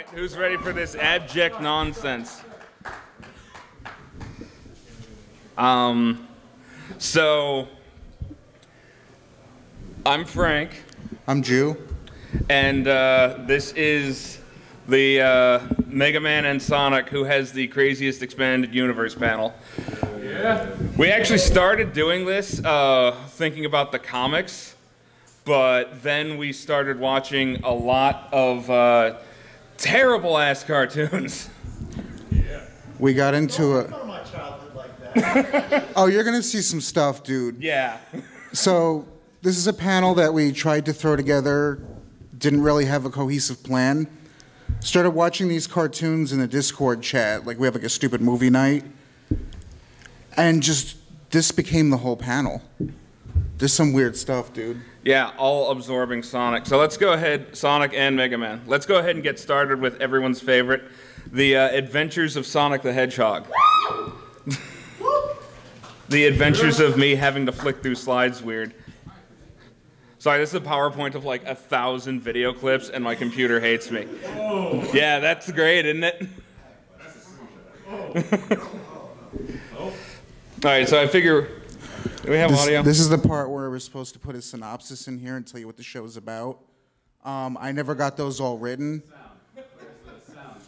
right, who's ready for this abject nonsense? So, I'm Frank. I'm Jew. And this is the Mega Man and Sonic Who Has the Craziest Expanded Universe panel. Yeah. We actually started doing this thinking about the comics, but then we started watching a lot of terrible-ass cartoons. Yeah. We got into it. Oh, you're gonna see some stuff, dude. Yeah. So this is a panel that we tried to throw together, didn't really have a cohesive plan. Started watching these cartoons in the Discord chat, like we have like a stupid movie night. And just, this became the whole panel. There's some weird stuff, dude. Yeah, all absorbing Sonic. So let's go ahead, Sonic and Mega Man. Let's go ahead and get started with everyone's favorite, the Adventures of Sonic the Hedgehog. The adventures of me having to flick through slides weird. Sorry, this is a PowerPoint of like 1,000 video clips and my computer hates me. Oh. Yeah, that's great, isn't it? Alright, so I figure, do we have audio? This is the part where we're supposed to put a synopsis in here and tell you what the show is about. I never got those all written.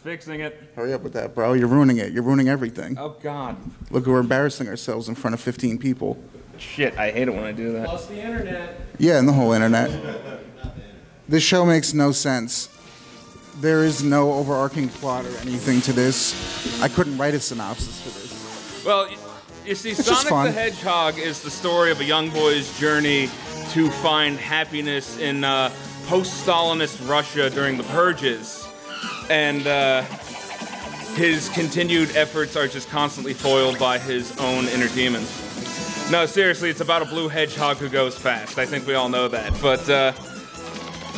Fixing it. Hurry up with that, bro. You're ruining it. You're ruining everything. Oh, God. Look, we're embarrassing ourselves in front of 15 people. Shit, I hate it when I do that. Plus the internet. Yeah, and the whole internet. This show makes no sense. There is no overarching plot or anything to this. I couldn't write a synopsis for this. Well, you see, it's Sonic the Hedgehog is the story of a young boy's journey to find happiness in post-Stalinist Russia during the purges. And his continued efforts are just constantly foiled by his own inner demons. No, seriously, it's about a blue hedgehog who goes fast. I think we all know that. But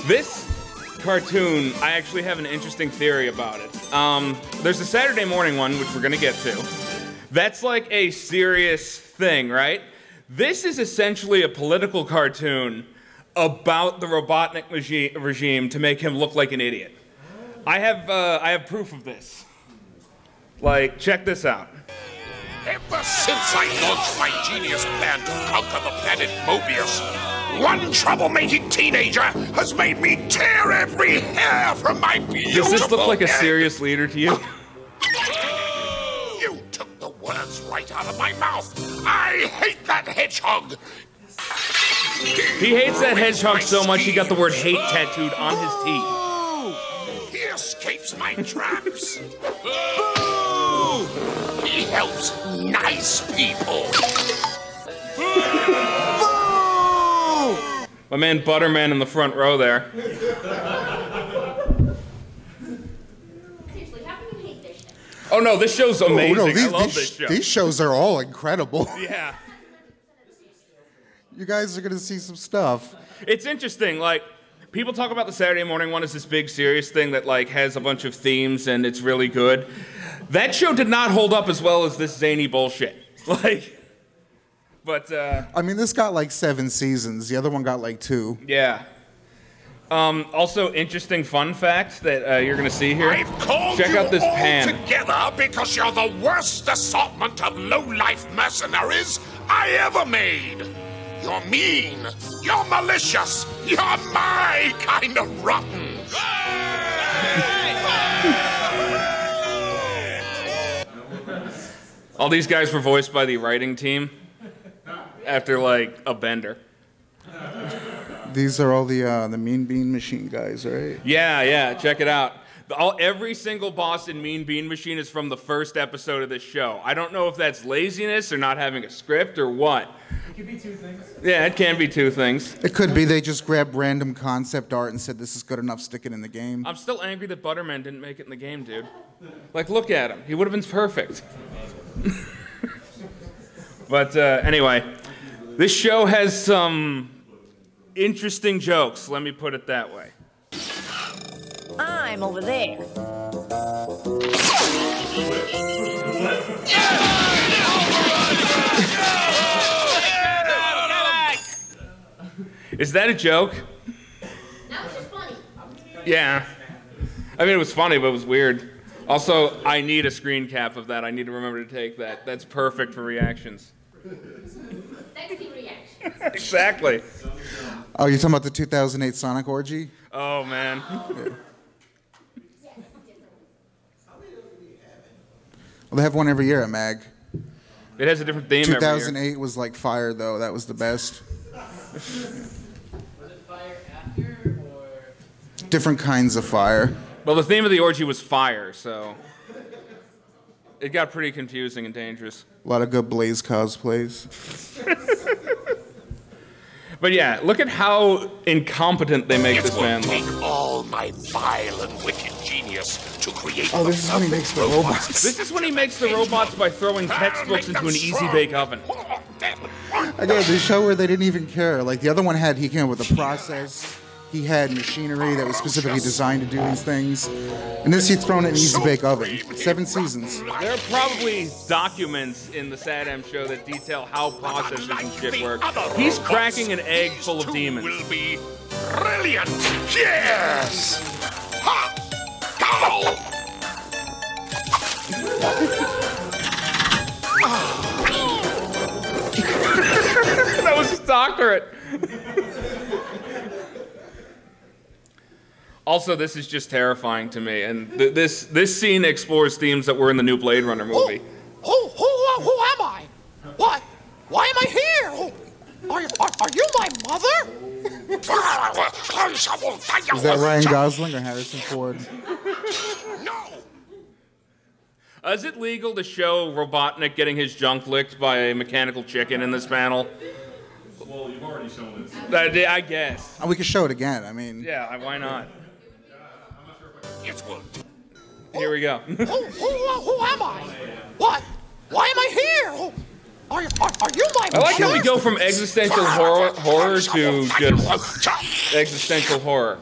this cartoon, I actually have an interesting theory about it. There's a Saturday morning one, which we're going to get to. That's like a serious thing, right? This is essentially a political cartoon about the Robotnik regime to make him look like an idiot. I have proof of this. Like, check this out. Ever since I launched my genius plan to conquer the planet Mobius, one troublemaking teenager has made me tear every hair from my beautiful Does this look like a head. serious leader to you? You took the words right out of my mouth. I hate that hedgehog. He hates that hedgehog so much he got the word hate tattooed on his teeth. He escapes my traps. He helps nice people. My man Butterman in the front row there. Seriously, how can you hate this show? Oh no, this show's amazing. Oh, no, I love this show. These shows are all incredible. Yeah. You guys are going to see some stuff. It's interesting, like, people talk about the Saturday morning one as this big serious thing that like has a bunch of themes and it's really good. That show did not hold up as well as this zany bullshit. Like, but I mean, this got like 7 seasons. The other one got like 2. yeah. Also, interesting fun fact that you're gonna see here. I've called Check you out this all pan. together because you're the worst assortment of low-life mercenaries I ever made. You're mean, you're malicious, you're my kind of rotten. All these guys were voiced by the writing team after like a bender. These are all the Mean Bean Machine guys, right? Yeah, check it out. Every single boss in Mean Bean Machine is from the first episode of this show. I don't know if that's laziness or not having a script or what. It could be 2 things. Yeah, it can be 2 things. It could be they just grabbed random concept art and said, this is good enough, stick it in the game. I'm still angry that Butterman didn't make it in the game, dude. Like, look at him. He would have been perfect. But anyway, this show has some interesting jokes, let me put it that way. I'm over there. Is that a joke? That was just funny. Yeah. I mean, it was funny, but it was weird. Also, I need a screen cap of that. I need to remember to take that. That's perfect for reactions. Sexy reactions. Exactly. Oh, you're talking about the 2008 Sonic Orgy? Oh, man. Yeah. Well, they have one every year at MAG. It has a different theme every year. 2008 was like fire, though. That was the best. Was it fire after, or? Different kinds of fire. Well, the theme of the orgy was fire, so it got pretty confusing and dangerous. A lot of good Blaze cosplays. But yeah, look at how incompetent they make this man It will look. take all my vile and wicked genius to create Oh, this is when he makes the robots. This is when he makes the robots by throwing textbooks into an easy bake oven. Again, the show where they didn't even care. Like the other one had, he came up with a process. He had machinery that was specifically designed to do these things. And this he's thrown it in an easy bake oven. 7 seasons. There are probably documents in the Sad M show that detail how processes and shit work. He's cracking an egg full of demons. Will be brilliant. Yes. Ha! Go! That was his doctorate. Also, this is just terrifying to me, and this scene explores themes that were in the new Blade Runner movie. Who am I? What? Why am I here? Are you my mother? Is that Ryan Gosling or Harrison Ford? No. Is it legal to show Robotnik getting his junk licked by a mechanical chicken in this panel? Well, you've already shown it. I guess. Oh, we could show it again. I mean, Yeah, why not? It will. Here we go. Who am I? What? Why am I here? Are you my I like how we mother? go from existential horror to just existential horror.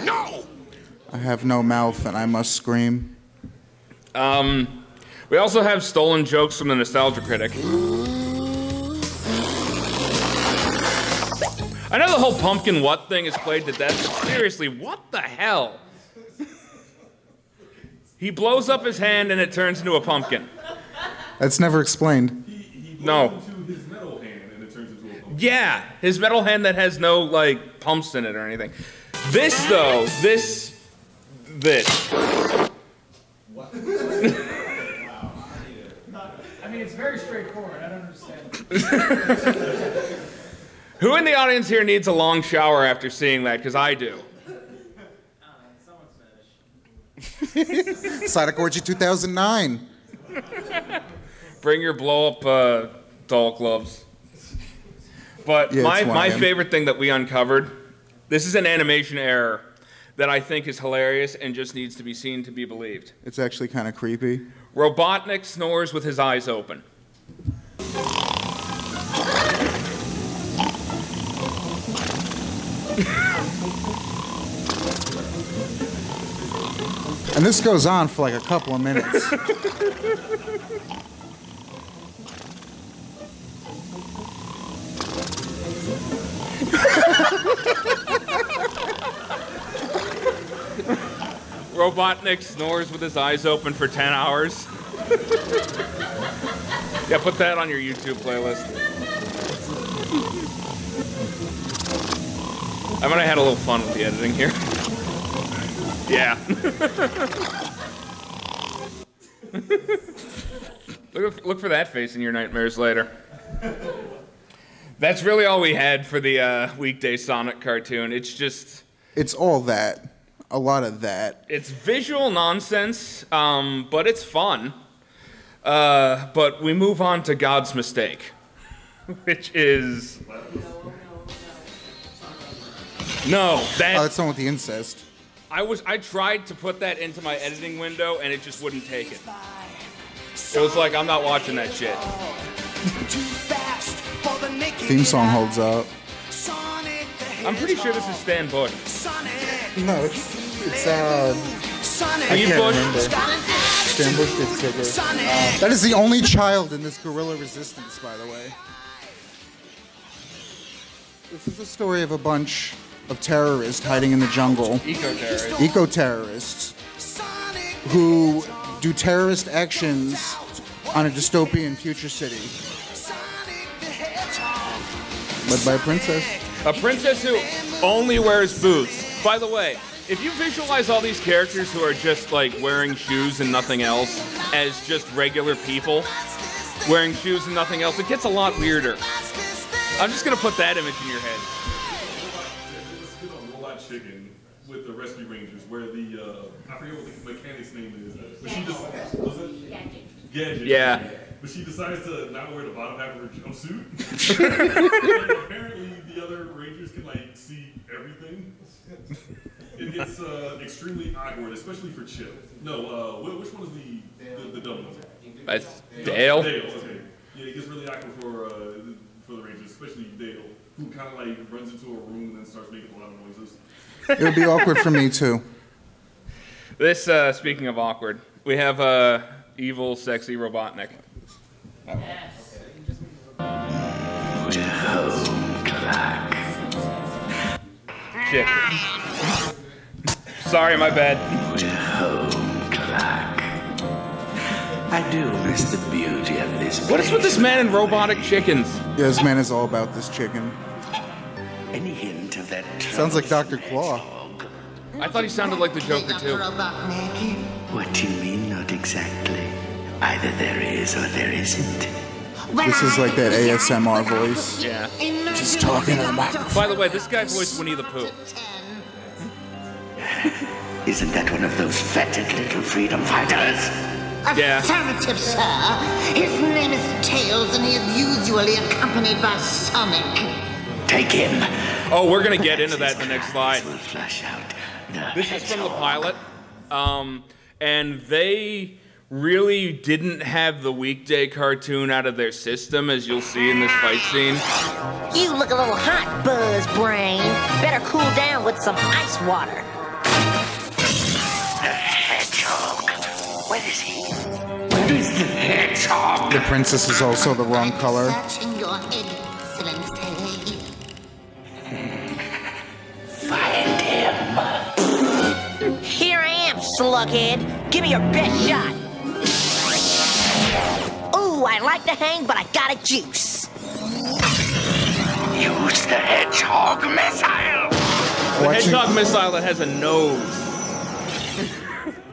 No. I have no mouth and I must scream. We also have stolen jokes from the Nostalgia Critic. I know the whole pumpkin what thing is played to death, but seriously, what the hell? He blows up his hand and it turns into a pumpkin. That's never explained. No. To his metal hand, and it turns into a pumpkin. Yeah, his metal hand that has no, like, pumps in it or anything. This, though, this. I mean, it's very straightforward. I don't understand. Who in the audience here needs a long shower after seeing that? Because I do. Sonic Orgy 2009. Bring your blow-up doll gloves. But Yeah, it's my lying. favorite thing that we uncovered, this is an animation error that I think is hilarious and just needs to be seen to be believed. It's actually kind of creepy. Robotnik snores with his eyes open. And this goes on for like a couple of minutes. Robotnik snores with his eyes open for 10 hours. Yeah, put that on your YouTube playlist. I mean, I had a little fun with the editing here. Yeah. Look for that face in your nightmares later. That's really all we had for the weekday Sonic cartoon. It's just... It's all that. A lot of that. It's visual nonsense, but it's fun. But we move on to God's Mistake, which is... No, Oh, that... that's the one with the incest. I tried to put that into my editing window, and it just wouldn't take it. It was like, I'm not watching that shit. Theme song holds up. I'm pretty sure this is Stan Bush. No, it's I Steve can't Bush? remember. Stan Bush did Tigger. That is the only child in this guerrilla resistance, by the way. This is the story of a bunch of terrorists hiding in the jungle. Eco-terrorists. Eco-terrorists who do terrorist actions on a dystopian future city. Led by a princess. A princess who only wears boots. By the way, if you visualize all these characters who are just like wearing shoes and nothing else as just regular people wearing shoes and nothing else, it gets a lot weirder. I'm just gonna put that image in your head. Let's hit on Robot Chicken with the Rescue Rangers, where the I forget what the mechanic's name is, but she just was it Gadget. Yeah. But she decides to not wear the bottom half of her jumpsuit. And apparently, the other Rangers can like see everything. It gets extremely awkward, especially for Chip. No, which one is the dumb one? That's Dale. Dale. Okay. Yeah, it gets really awkward for the Rangers, especially Dale, who kind of like runs into a room and then starts making a lot of noises. It would be awkward for me too. This, speaking of awkward, we have evil, sexy Robotnik. Shit. Sorry, my bad. I do miss the beauty of this place. What is with this man and robotic chickens? Yeah, this man is all about this chicken. Any hint of that Sounds like Dr. Claw. I thought he sounded like the Joker, too. What do you mean, not exactly? Either there is or there isn't. This is like that ASMR voice. Yeah. Just talking to the microphone. By the way, this guy voiced Winnie the Pooh. Isn't that one of those fetid little freedom fighters? Yeah. Affirmative, sir. His name is Tails, and he is usually accompanied by Sonic. Take him. Oh, we're gonna get into that in the next slide. Will flush out This is from the pilot, and they really didn't have the weekday cartoon out of their system, as you'll see in this fight scene. You look a little hot, Buzz Brain. Better cool down with some ice water. The hedgehog. Where is he? Where is the hedgehog? The princess is also the wrong color. Searching your head, Excellency. Find him. Here I am, slughead. Give me your best shot. Ooh, I like to hang, but I got a juice. Use the hedgehog missile. The hedgehog missile that has a nose.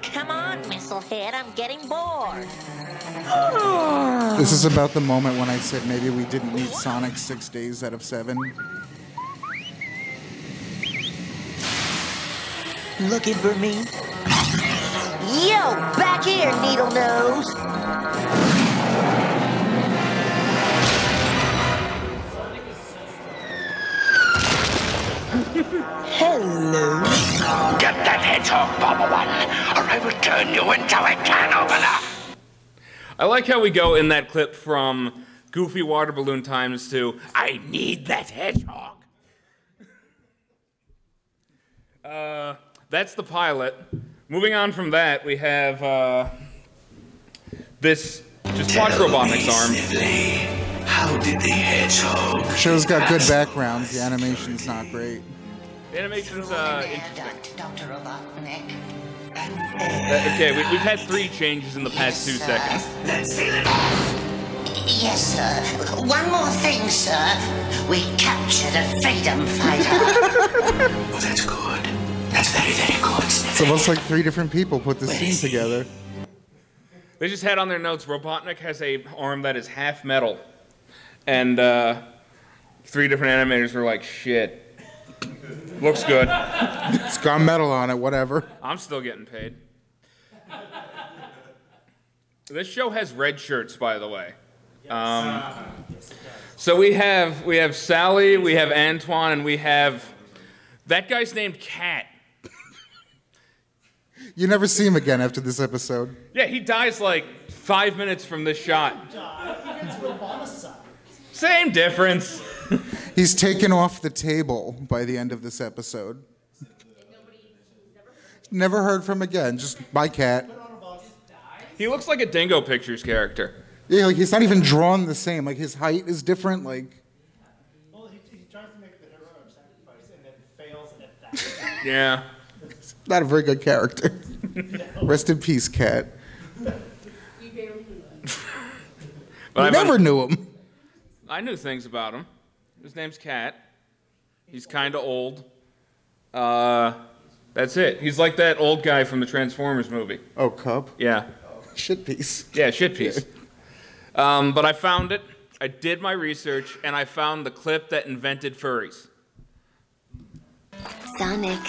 Come on, Misslehead, I'm getting bored. This is about the moment when I said maybe we didn't need Sonic 6 days out of 7. Looking for me? Yo, back here, Needle Nose. Hello. Get that hedgehog, Bomber One, or I will turn you into a can opener. I like how we go in that clip from Goofy Water Balloon Times to I need that hedgehog. That's the pilot. Moving on from that, we have this. Just watch Robotnik's arm. How did the hedgehog? Show's got good backgrounds. The animation's not great. The animation's interesting. Dr. Robotnik. Okay, we've had 3 changes in the past 2 seconds. Let's seal it. Yes, sir. One more thing, sir. We captured a freedom fighter. Oh, that's good. That's very, very good. It's almost like 3 different people put this scene together. They just had on their notes, Robotnik has a arm that is half metal. And 3 different animators were like, shit. Looks good. It's got metal on it, whatever. I'm still getting paid. This show has red shirts, by the way. So we have Sally, we have Antoine, and we have that guy's named Cat. You never see him again after this episode. Yeah, he dies like 5 minutes from this shot. Same difference. He's taken off the table by the end of this episode. Never heard from again. Just my cat. He looks like a Dingo Pictures character. Yeah, like he's not even drawn the same. Like his height is different. Like. Well, he tries to make the heroic sacrifice and then fails Yeah. Not a very good character. Rest in peace, Cat. But I never knew him. I knew things about him. His name's Cat. He's kind of old. That's it. He's like that old guy from the Transformers movie. Oh, Cub? Yeah. Shit piece. Yeah, shit piece. But I found it. I did my research, and I found the clip that invented furries. Sonic.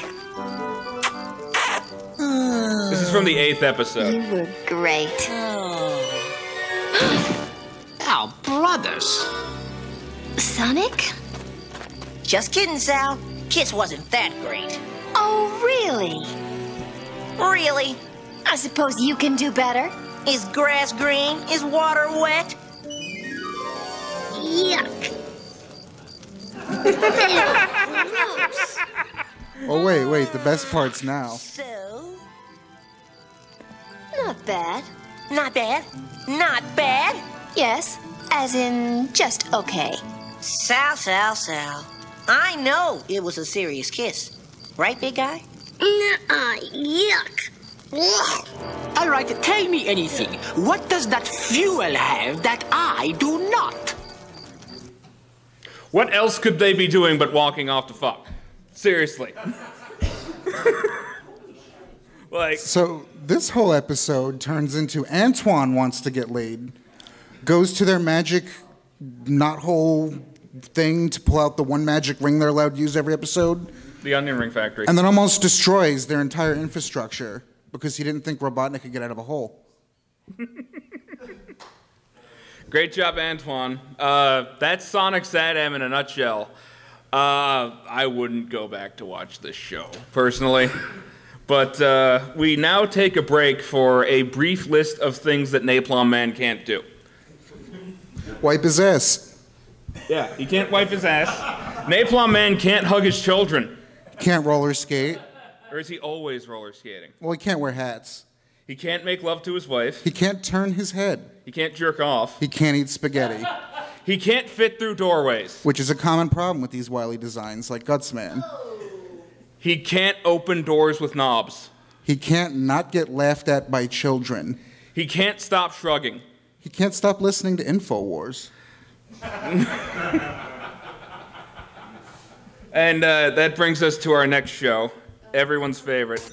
This is from the 8th episode. You were great. Our brothers. Sonic? Just kidding, Sal. Kiss wasn't that great. Oh, really? Really? I suppose you can do better. Is grass green? Is water wet? Yuck. Oh, wait, the best part's now. So? Not bad. Not bad? Not bad? Yes, as in just okay. Sal. I know it was a serious kiss. Right, big guy? Yuck. All right, tell me anything. What does that fuel have that I do not? What else could they be doing but walking off to fuck? Seriously. So this whole episode turns into Antoine wants to get laid, goes to their magic knothole thing to pull out the one magic ring they're allowed to use every episode. The onion ring factory. And then almost destroys their entire infrastructure because he didn't think Robotnik could get out of a hole. Great job, Antoine. That's Sonic Sadam in a nutshell. I wouldn't go back to watch this show, personally. But we now take a break for a brief list of things that Napalm Man can't do. Wipe his ass. Yeah, he can't wipe his ass. Napalm Man can't hug his children. Can't roller skate. Or is he always roller skating? Well, he can't wear hats. He can't make love to his wife. He can't turn his head. He can't jerk off. He can't eat spaghetti. He can't fit through doorways. Which is a common problem with these wily designs, like Gutsman. He can't open doors with knobs. He can't not get laughed at by children. He can't stop shrugging. He can't stop listening to InfoWars. And that brings us to our next show, everyone's favorite.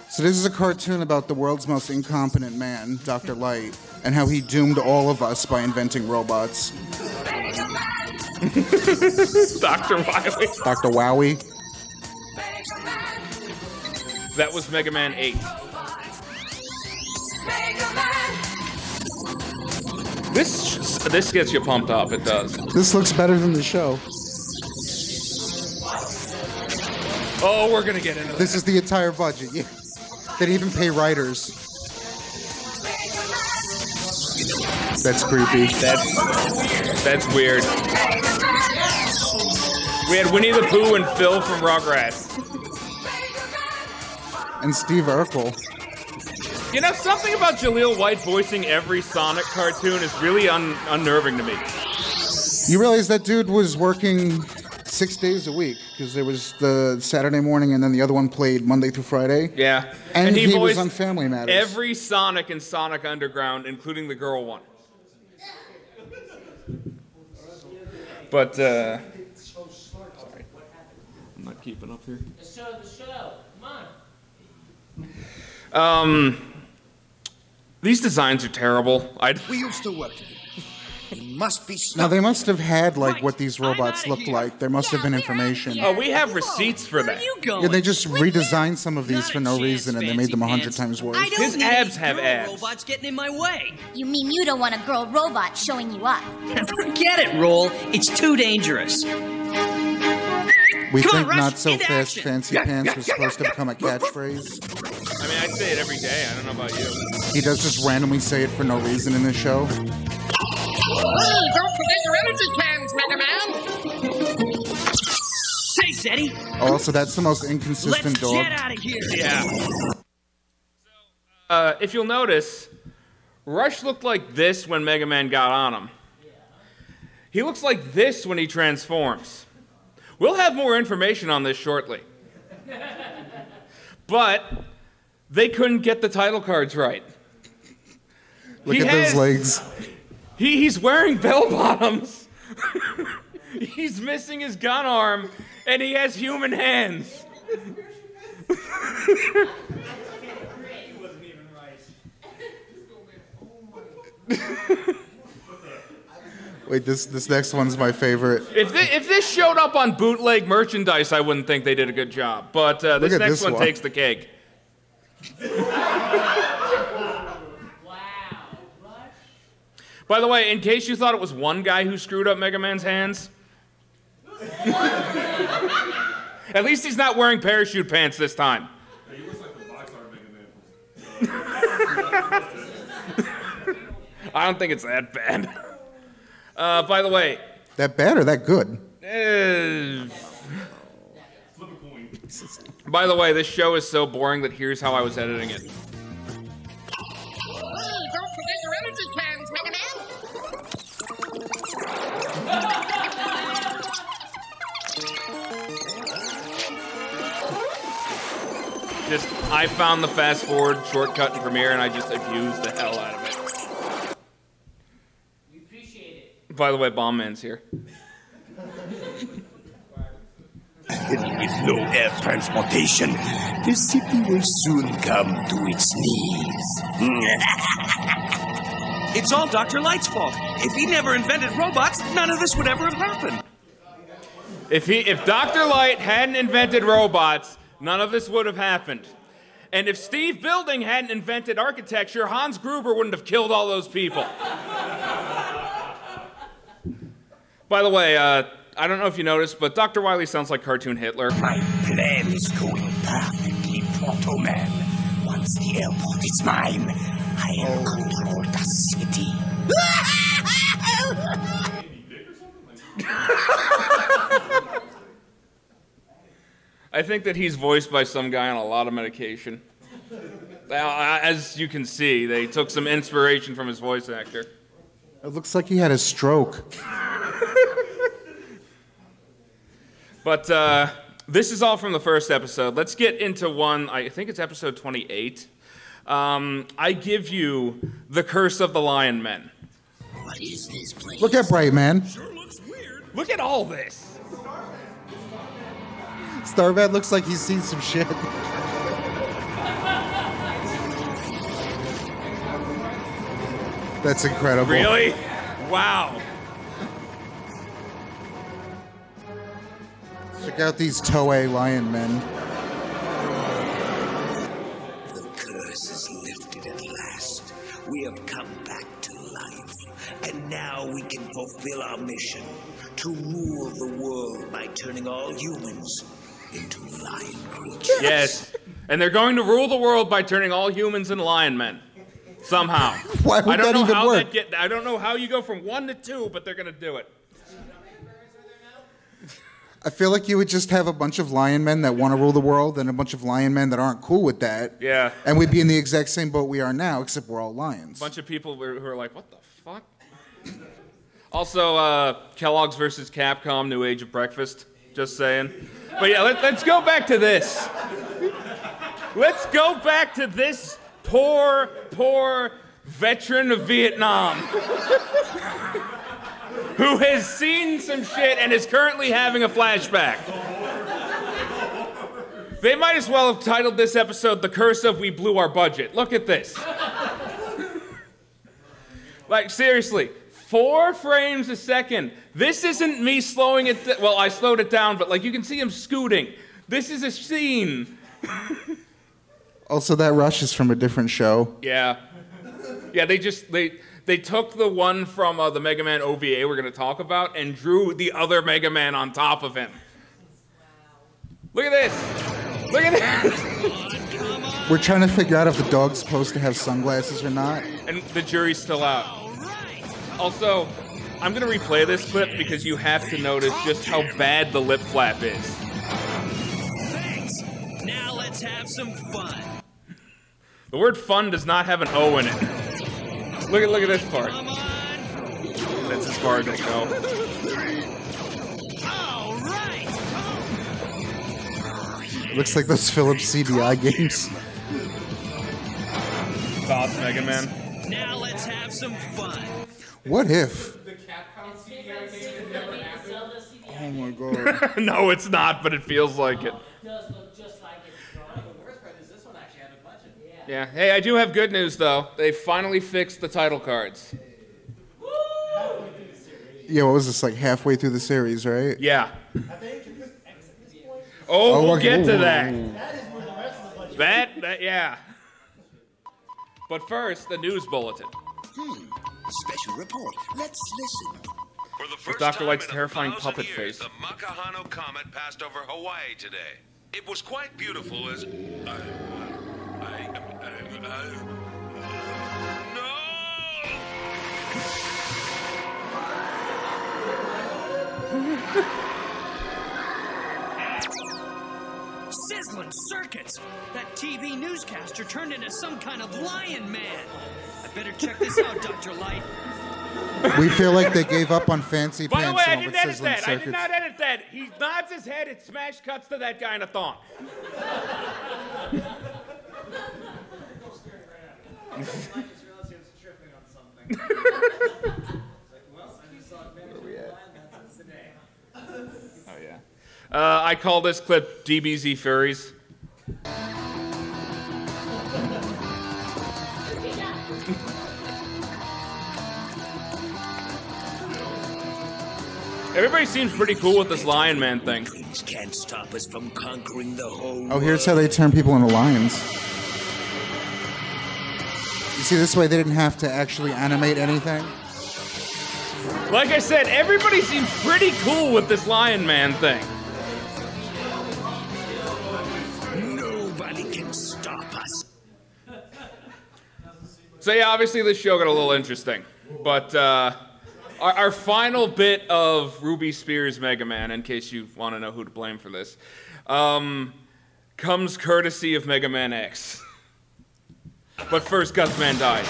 So this is a cartoon about the world's most incompetent man, Dr. Light, and how he doomed all of us by inventing robots. Dr. Wily. Dr. Wowie. That was Mega Man 8. This gets you pumped up, it does. This looks better than the show. Oh, we're gonna get into this. This is the entire budget. Yeah. They didn't even pay writers. That's creepy. That's weird. We had Winnie the Pooh and Phil from Rugrats. And Steve Urkel. You know, something about Jaleel White voicing every Sonic cartoon is really unnerving to me. You realize that dude was working 6 days a week, because there was the Saturday morning and then the other one played Monday through Friday. Yeah. And he was on Family Matters. Every Sonic in Sonic Underground, including the girl one. But, sorry. I'm not keeping up here. The show. Come on. These designs are terrible. We used to work together. He must be stuck. Now, they must have had, like, what these robots looked like. There must have been information. Oh, we have receipts for that. Yeah, they just redesigned some of these for no reason, and they made them 100 times worse. His abs have abs. Robots getting in my way. You mean you don't want a girl robot showing you up? Forget it, Roll. It's too dangerous. We think not so fast fancy pants was supposed to become a catchphrase. I mean, I say it every day. I don't know about you. He does just randomly say it for no reason in this show. Hey, don't forget your energy cans, Mega Man! Thanks, Eddie. Oh, so that's the most inconsistent dog. Let's get out of here. Yeah. So, if you'll notice, Rush looked like this when Mega Man got on him. He looks like this when he transforms. We'll have more information on this shortly. But they couldn't get the title cards right. Look at those legs. He's wearing bell bottoms. He's missing his gun arm, and he has human hands. Wait, this next one's my favorite. If this showed up on bootleg merchandise, I wouldn't think they did a good job. But this next one takes the cake. By the way, in case you thought it was one guy who screwed up Mega Man's hands, at least he's not wearing parachute pants this time. He looks like the box art Mega Man. I don't think it's that bad. By the way, that bad or that good? Flip a coin. By the way, this show is so boring that here's how I was editing it. Hey, don't forget your energy cans, Mega Man. I found the fast forward shortcut in Premiere and I just abused the hell out of it. We appreciate it. By the way, Bomb Man's here. With no air transportation, the city will soon come to its knees. It's all Dr. Light's fault. If he never invented robots, none of this would ever have happened. If Dr. Light hadn't invented robots, none of this would have happened. And if Steve Building hadn't invented architecture, Hans Gruber wouldn't have killed all those people. By the way, I don't know if you noticed, but Dr. Wily sounds like cartoon Hitler. My plan is going perfectly, Proto-Man. Once the airport is mine, I'll control the city. I think that he's voiced by some guy on a lot of medication. As you can see, they took some inspiration from his voice actor. It looks like he had a stroke. But this is all from the first episode. Let's get into one, I think it's episode 28. I give you The Curse of the Lion Men. What is this place? Look at Bright Man. Sure looks weird. Look at all this. Starbat looks like he's seen some shit. That's incredible. Really? Wow. Check out these Toei lion men. The curse is lifted at last. We have come back to life. And now we can fulfill our mission to rule the world by turning all humans into lion creatures. Yes. And they're going to rule the world by turning all humans into lion men. Somehow. Why would that even work? I don't know how you go from 1 to 2, but they're going to do it. I feel like you would just have a bunch of lion men that want to rule the world and a bunch of lion men that aren't cool with that. Yeah. And we'd be in the exact same boat we are now, except we're all lions. A bunch of people who are like, what the fuck? Also, Kellogg's versus Capcom, New Age of Breakfast. Just saying. But yeah, let's go back to this. Let's go back to this poor veteran of Vietnam who has seen some shit and is currently having a flashback. They might as well have titled this episode The Curse of We Blew Our Budget. Look at this. Like, seriously, 4 frames a second. This isn't me slowing it, well, I slowed it down, but like you can see him scooting. This is a scene. Also, that rush is from a different show. Yeah. Yeah, they took the one from the Mega Man OVA we're going to talk about and drew the other Mega Man on top of him. Look at this. Look at this. We're trying to figure out if the dog's supposed to have sunglasses or not. And the jury's still out. Also, I'm going to replay this clip because you have to notice just how bad the lip flap is. Thanks. Now let's have some fun. The word fun does not have an O in it. Look at this part. That's as far as it'll go. All right. Looks like those Philips CDI games. Thoughts, Mega Man? Now let's have some fun. What if? Oh my god. No, it's not, but it feels like it. Does look just like it. The worst part is this one actually had a budget. Yeah. Hey, I do have good news though. They finally fixed the title cards. Yeah, what was this, like halfway through the series, right? Yeah. Oh, we'll okay. get to that. That is where the rest of the budget. That, yeah. But first, the news bulletin. Special report. Let's listen. For the The first Doctor time likes in terrifying 1,000 puppet years, face. the Makahano comet passed over Hawaii today. It was quite beautiful as Sizzling circuits! That TV newscaster turned into some kind of lion man. I better check this out, Dr. Light. We feel like they gave up on fancy By the way, pants I and didn't with edit sizzling that. I did circuits. not edit that. He nods his head, it smash cuts to that guy in a thong. Oh yeah. I call this clip DBZ Furries. Everybody seems pretty cool with this Lion Man thing. Can't stop us from conquering the whole Oh, here's how they turn people into lions. You see, this way they didn't have to actually animate anything. Like I said, everybody seems pretty cool with this Lion Man thing. Nobody can stop us. So yeah, obviously this show got a little interesting. But our final bit of Ruby Spears Mega Man, in case you want to know who to blame for this, comes courtesy of Mega Man X. But first, Gutsman dies.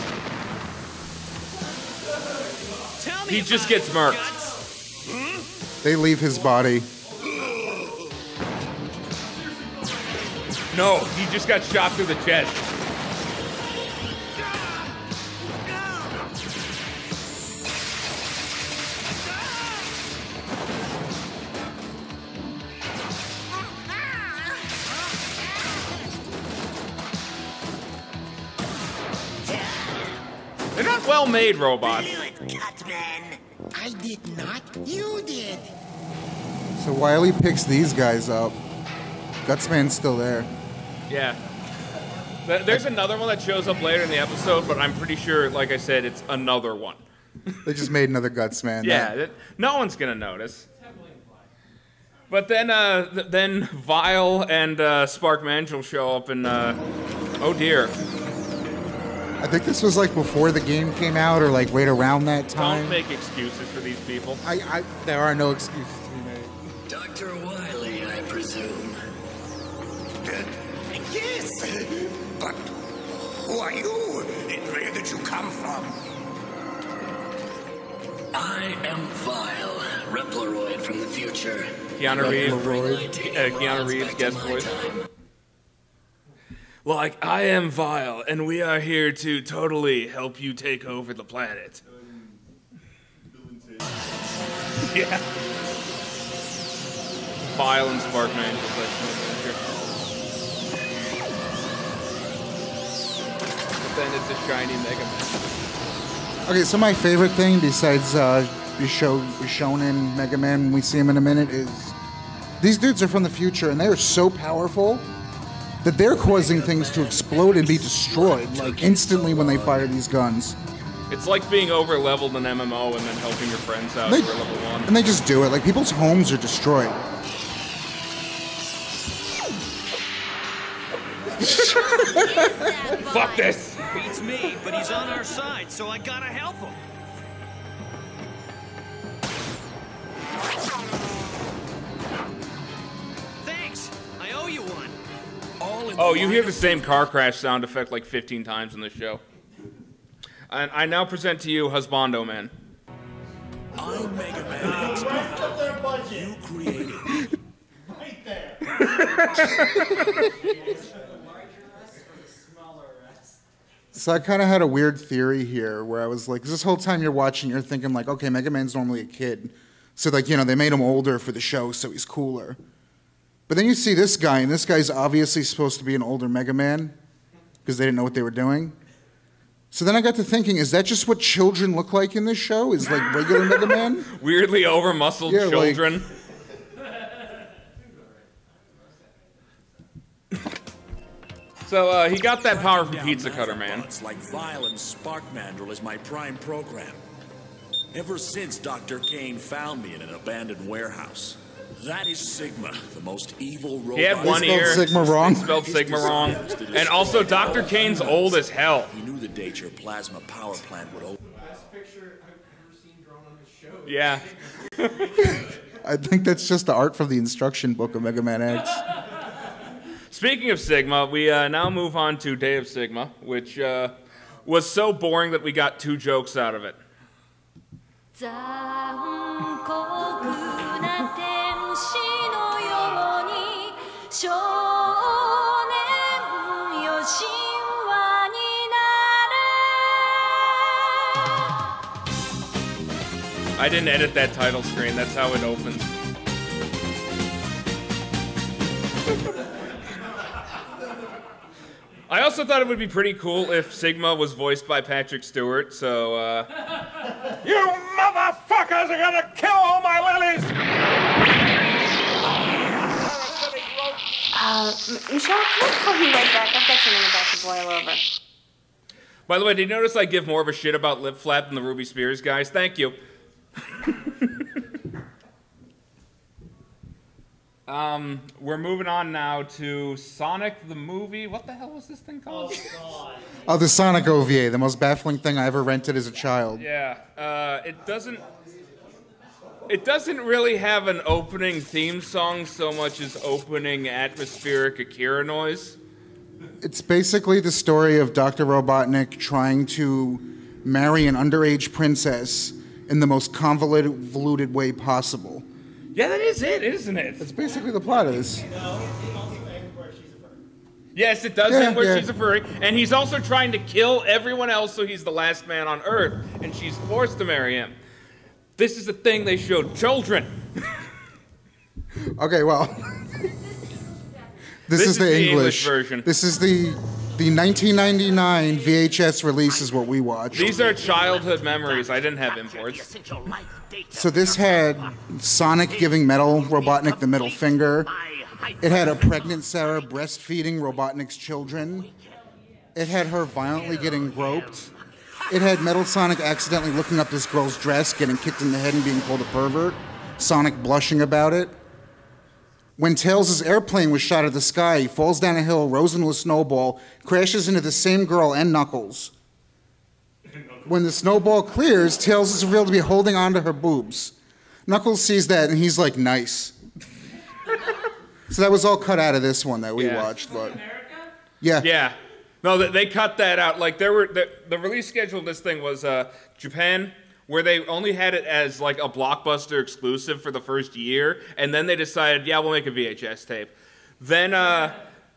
He just gets murked. They leave his body. No, he just got shot through the chest. They're not well-made robots. Cutman. I did not. You did. So Wily picks these guys up. Gutsman's still there. Yeah. There's another one that shows up later in the episode, but I'm pretty sure, like I said, it's another one. They just made another Gutsman. Yeah, no one's gonna notice. But then Vile and Spark Mangel show up and, oh dear. I think this was like before the game came out or like right around that time. Don't make excuses for these people. There are no excuses to be made. Dr. Wily, I presume. Yes, but who are you and where did you come from? I am Vile, Repleroid from the future. Keanu Reeves guest voice. Like, I am Vile, and we are here to totally help you take over the planet. Yeah. Vile and Spark Mangel. But then it's a shiny Mega Man. Okay, so my favorite thing besides Shonen Mega Man, when we see him in a minute, is these dudes are from the future and they are so powerful that they're causing things to explode and be destroyed, like instantly when they fire these guns. It's like being over-leveled in MMO and then helping your friends out for level 1. And they just do it. Like, people's homes are destroyed. Fuck this! Beats me, but he's on our side, so I gotta help him. Thanks. I owe you one. Oh, you hear the same car crash sound effect like 15 times in this show. And I now present to you Husbando Man. I'm Mega Man X. You created. Right there. So I kind of had a weird theory here where I was like, 'cause this whole time you're watching, you're thinking like, okay, Mega Man's normally a kid. So like, you know, they made him older for the show so he's cooler. But then you see this guy, and this guy's obviously supposed to be an older Mega Man because they didn't know what they were doing. So then I got to thinking, is that just what children look like in this show? Is like regular Mega Man? Weirdly over-muscled children. So he got that power from Pizza Cutter Man. It's like Vile and Spark Mandrill is my prime program. Ever since Dr. Kane found me in an abandoned warehouse. That is Sigma, the most evil robot. He had one ear. Sigma wrong. He spelled Sigma wrong. And also, Dr. Kane's old as hell. He knew the date your plasma power plant would open. Best picture I've ever seen drawn on the show. Yeah. I think that's just the art from the instruction book of Mega Man X. Speaking of Sigma, we now move on to Day of Sigma, which was so boring that we got 2 jokes out of it. I didn't edit that title screen, that's how it opens. I also thought it would be pretty cool if Sigma was voiced by Patrick Stewart, so, You motherfuckers are gonna kill all my lilies! Michelle, can I call you right back? I've got something about to boil over. By the way, did you notice I give more of a shit about Lip Flap than the Ruby Spears guys? Thank you. We're moving on now to Sonic the Movie. What the hell was this thing called? Oh, God. Oh, the Sonic OVA, the most baffling thing I ever rented as a child. Yeah, it doesn't really have an opening theme song so much as opening atmospheric Akira noise. It's basically the story of Dr. Robotnik trying to marry an underage princess in the most convoluted way possible. Yeah, that is it, isn't it? That's basically the plot of this. Yes, it does end where she's a furry, and he's also trying to kill everyone else so he's the last man on Earth, and she's forced to marry him. This is the thing they showed children. Okay, well, this is the English version. This is the 1999 VHS release is what we watched. These are childhood memories. I didn't have imports. So this had Sonic giving Metal Robotnik the middle finger. It had a pregnant Sarah breastfeeding Robotnik's children. It had her violently getting groped. It had Metal Sonic accidentally looking up this girl's dress, getting kicked in the head and being called a pervert. Sonic blushing about it. When Tails' airplane was shot at the sky, he falls down a hill, rolls into a snowball, crashes into the same girl and Knuckles. When the snowball clears, Tails is revealed to be holding onto her boobs. Knuckles sees that and he's like, nice. So that was all cut out of this one that we watched, but yeah. Yeah. No, they cut that out. Like the release schedule of this thing was Japan, where they only had it as like a Blockbuster exclusive for the first year, and then they decided, yeah, we'll make a VHS tape. Then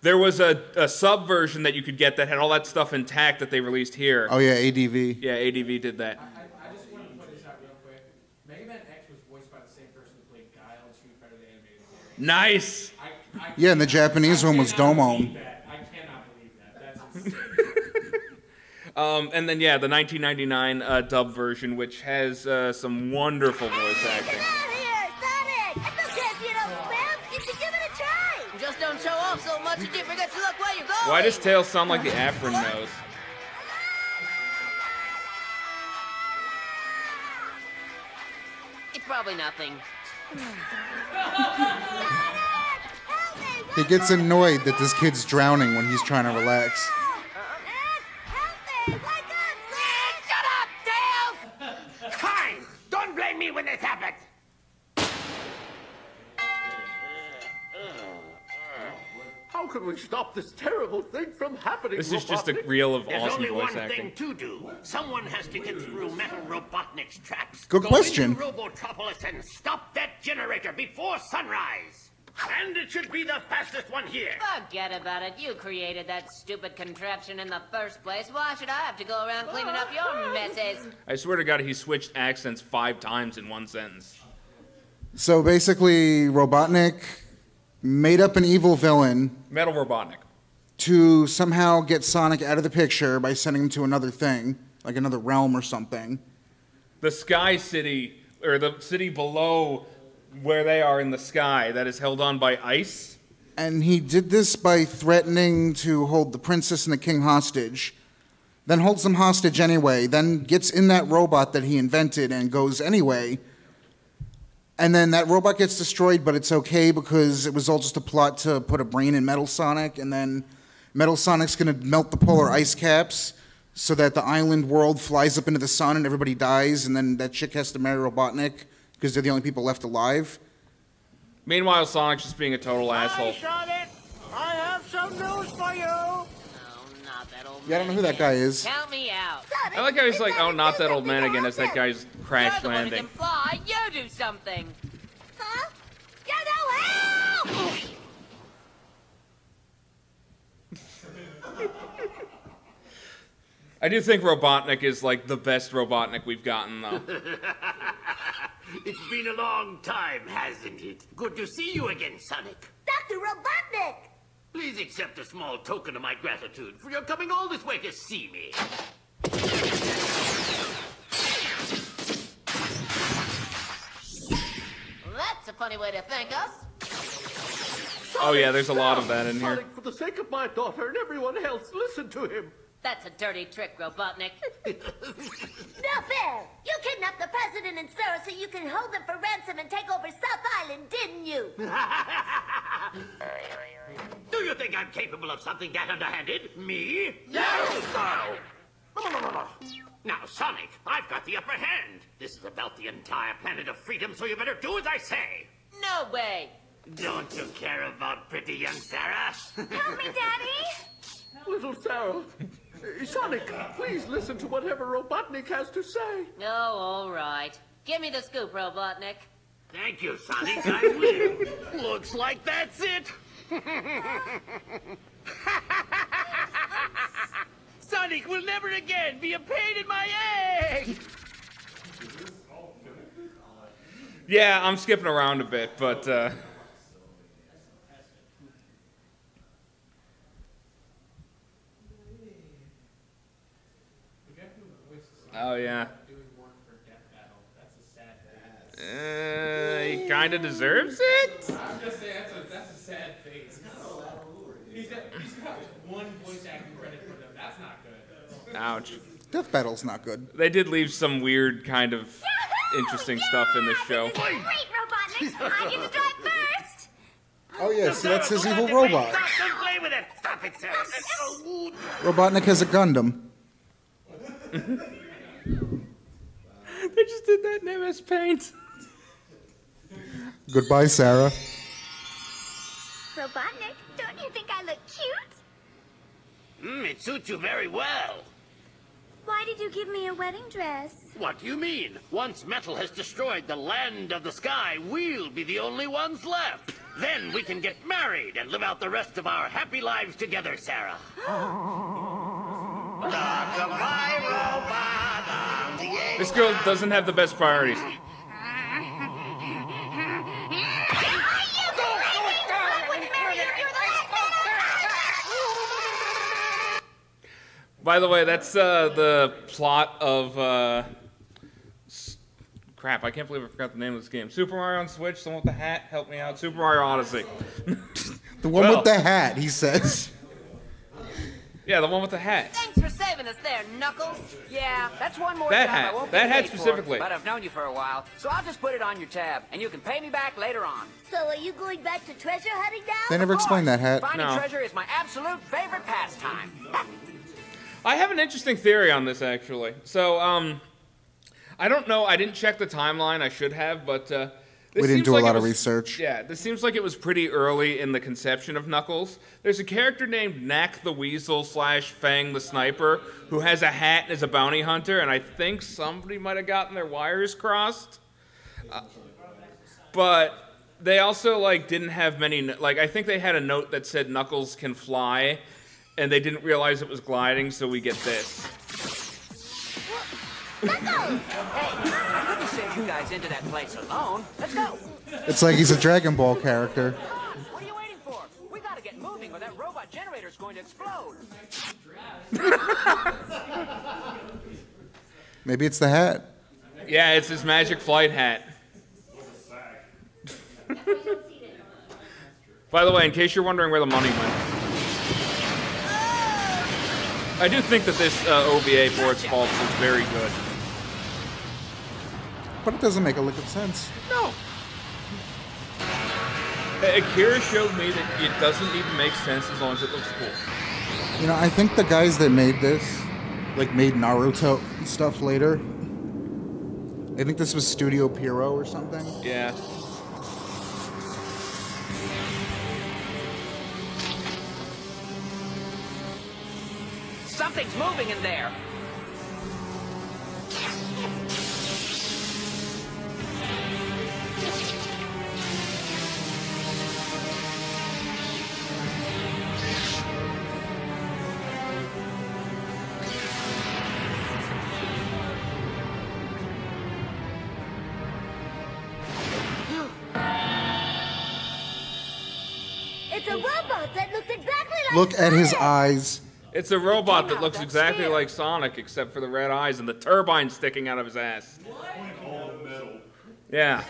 there was a sub version that you could get that had all that stuff intact that they released here. Oh yeah, ADV. Yeah, ADV did that. I just want to put this out real quick. Mega Man X was voiced by the same person who played Guile in Street Fighter the Animated Series. Nice. Yeah, and the Japanese one was Domon. I cannot believe that. That's insane. And then, yeah, the 1999 dub version, which has some wonderful voice acting. Just don't show off so much you forget to look where you're going. Why does Tails sound like the Afrin nose? It's probably nothing. He gets annoyed that this kid's drowning when he's trying to relax. Shut up, Tails! Fine! Don't blame me when this happens! How can we stop this terrible thing from happening? This is just a reel of There's awesome only voice one acting. thing to do. Someone has to get through Metal Robotnik's traps. Good question. Go into Robotropolis and stop that generator before sunrise. And it should be the fastest one here. Forget about it. You created that stupid contraption in the first place. Why should I have to go around cleaning up your messes? I swear to God, he switched accents 5 times in one sentence. So basically, Robotnik made up an evil villain. Metal Robotnik. To somehow get Sonic out of the picture by sending him to another thing, like another realm or something. The Sky City, or the city below where they are in the sky, that is held on by ice. And he did this by threatening to hold the princess and the king hostage, then holds them hostage anyway, then gets in that robot that he invented and goes anyway. And then that robot gets destroyed, but it's okay because it was all just a plot to put a brain in Metal Sonic, and then Metal Sonic's gonna melt the polar ice caps so that the island world flies up into the sun and everybody dies, and then that chick has to marry Robotnik because they're the only people left alive. Meanwhile, Sonic's just being a total asshole. Sonic, I have some news for you. Yeah, I don't know who that guy is. Count me out. I like how he's like, oh, not that old man again, as that guy's crash You're the one who landing. can fly. You do something. Huh? You know help! I do think Robotnik is like the best Robotnik we've gotten, though. It's been a long time, hasn't it? Good to see you again, Sonic. Dr. Robotnik! Please accept a small token of my gratitude for your coming all this way to see me. Well, that's a funny way to thank us. Oh yeah, there's a lot of that in here. Sonic, for the sake of my daughter and everyone else, listen to him. That's a dirty trick, Robotnik. Not fair! You kidnapped the president and Sarah so you can hold them for ransom and take over South Island, didn't you? Do you think I'm capable of something that underhanded? Me? Yes! No! Now, Sonic, I've got the upper hand. This is about the entire planet of freedom, so you better do as I say. No way. Don't you care about pretty young Sarah? Help me, Daddy! Little Sarah. Sonic, please listen to whatever Robotnik has to say. Oh, all right. Give me the scoop, Robotnik. Thank you, Sonic. I will. Looks like that's it. Sonic will never again be a pain in my egg. Yeah, I'm skipping around a bit, but oh yeah. He kind of deserves it. I was gonna say that's a sad face. He's got one voice acting credit for them. That's not good. Ouch. Death Battle's not good. They did leave some weird kind of interesting stuff in this show. Great, Robotnik! I get to drive first! Oh yeah, see, that's his evil robot. Stop, don't play with it. Stop it, Sarah. Robotnik has a Gundam. They just did that in MS Paint. Goodbye, Sarah. Robotnik, don't you think I look cute? It suits you very well. Why did you give me a wedding dress? What do you mean? Once Metal has destroyed the land of the sky, we'll be the only ones left. Then we can get married and live out the rest of our happy lives together, Sarah. This girl doesn't have the best priorities. By the way, that's the plot of crap. I can't believe I forgot the name of this game. Super Mario on Switch. Someone with the hat, help me out. Super Mario Odyssey. The one with the hat, he says. Yeah, the one with the hat. Thanks for saving us there, Knuckles. Yeah, that's one more That job hat. I won't That get hat paid for, specifically. but I've known you for a while, so I'll just put it on your tab, and you can pay me back later on. So are you going back to treasure hunting now? They never explained that hat. Finding No. treasure is my absolute favorite pastime. I have an interesting theory on this, actually. So, I don't know. I didn't check the timeline. I should have, but this We didn't seems do a like lot it of was- research. Yeah, this seems like it was pretty early in the conception of Knuckles. There's a character named Knack the Weasel / Fang the Sniper who has a hat and is a bounty hunter, and I think somebody might have gotten their wires crossed. But They also like didn't have many. Like I think they had a note that said Knuckles can fly, and they didn't realize it was gliding, so we get this. Hey, I couldn't send you guys into that place alone. Let's go. It's like he's a Dragon Ball character. What are you waiting for? We gotta get moving or that robot generator's going to explode. Maybe it's the hat. Yeah, it's his magic flight hat. By the way, in case you're wondering where the money went, I do think that this OVA for its faults is very good. But it doesn't make a lick of sense. No. Akira showed me that it doesn't even make sense as long as it looks cool. You know, I think the guys that made this, like made Naruto and stuff later. I think this was Studio Pierrot or something. Yeah. Something's moving in there. It's a robot that looks exactly like Look at his Sonic. eyes. It's a robot that looks exactly like Sonic, except for the red eyes and the turbine sticking out of his ass. Yeah.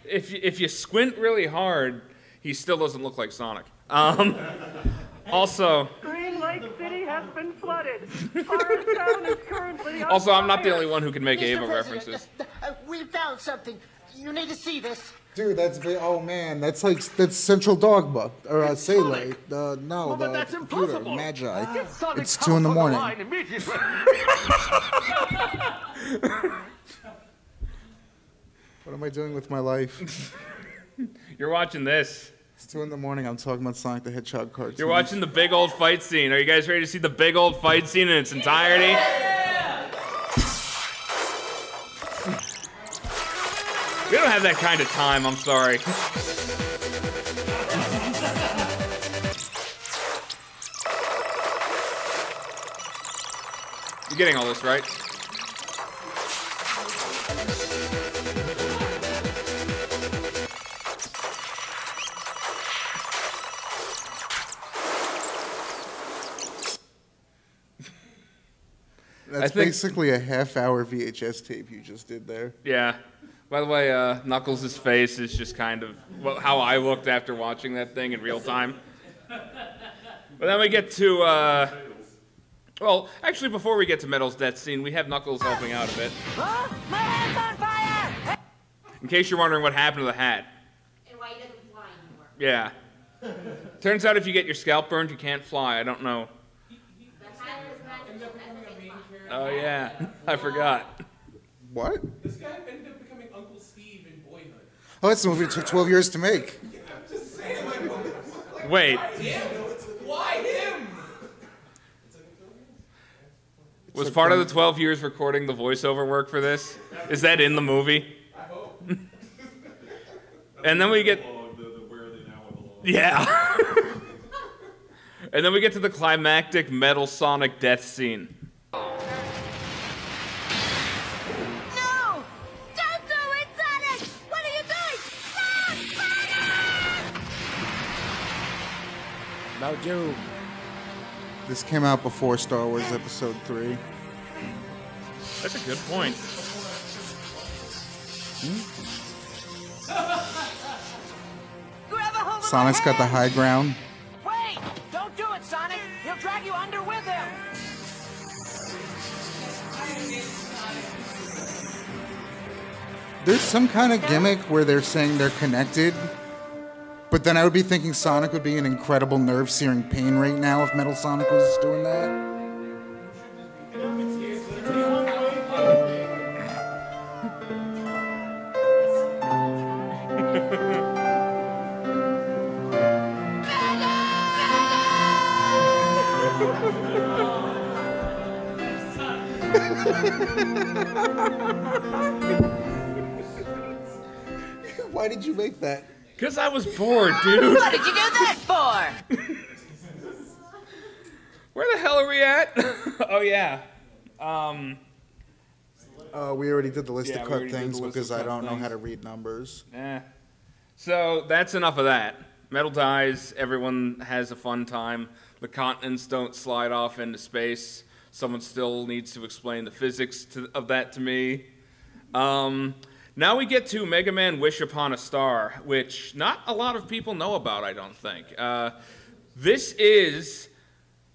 If you squint really hard, he still doesn't look like Sonic. Also, Green Lake City has been flooded. Our town is currently on also, I'm not the fire. only one who can make Mr. Ava President, references. We found something. You need to see this. Dude, oh man, that's Central Dogma or Sele. No, but the that's computer, impossible. Magi. Get Sonic's It's 2 in the house on morning. line immediately. What am I doing with my life? You're watching this. It's 2 in the morning. I'm talking about Sonic the Hedgehog cartoon. You're watching the big old fight scene. Are you guys ready to see the big old fight scene in its entirety? We don't have that kind of time, I'm sorry. You're getting all this, right? That's basically a half-hour VHS tape you just did there. Yeah. By the way, Knuckles' face is just kind of how I looked after watching that thing in real time. But then we get to, well, actually, before we get to Metal's death scene, we have Knuckles helping out a bit. Huh? My hand's on fire! In case you're wondering what happened to the hat. And why he doesn't fly anymore. Yeah. Turns out if you get your scalp burned, you can't fly. I don't know. Oh, yeah. I forgot. What? This guy ended up becoming Uncle Steve in Boyhood. Oh, that's the movie that took 12 years to make. I'm just saying, like, Wait. Why him? Was part of the 12 years recording the voiceover work for this? Is that in the movie? I hope. And then we get... Yeah. And then we get to the climactic Metal Sonic death scene. About you. This came out before Star Wars Episode 3. That's a good point. Sonic's got the high ground. Wait! Don't do it, Sonic! He'll drag you under with him! There's some kind of gimmick where they're saying they're connected, but then I would be thinking Sonic would be in incredible nerve-searing pain right now if Metal Sonic was doing that. Why did you make that? Because I was bored, dude. What did you do that for? Where the hell are we at? Oh, yeah. We already did the list Yeah, of we cut already did things the list because of I cut don't know things. how to read numbers. So that's enough of that. Metal dies. Everyone has a fun time. The continents don't slide off into space. Someone still needs to explain the physics of that to me. Now we get to Mega Man Wish Upon a Star, which not a lot of people know about, I don't think. This is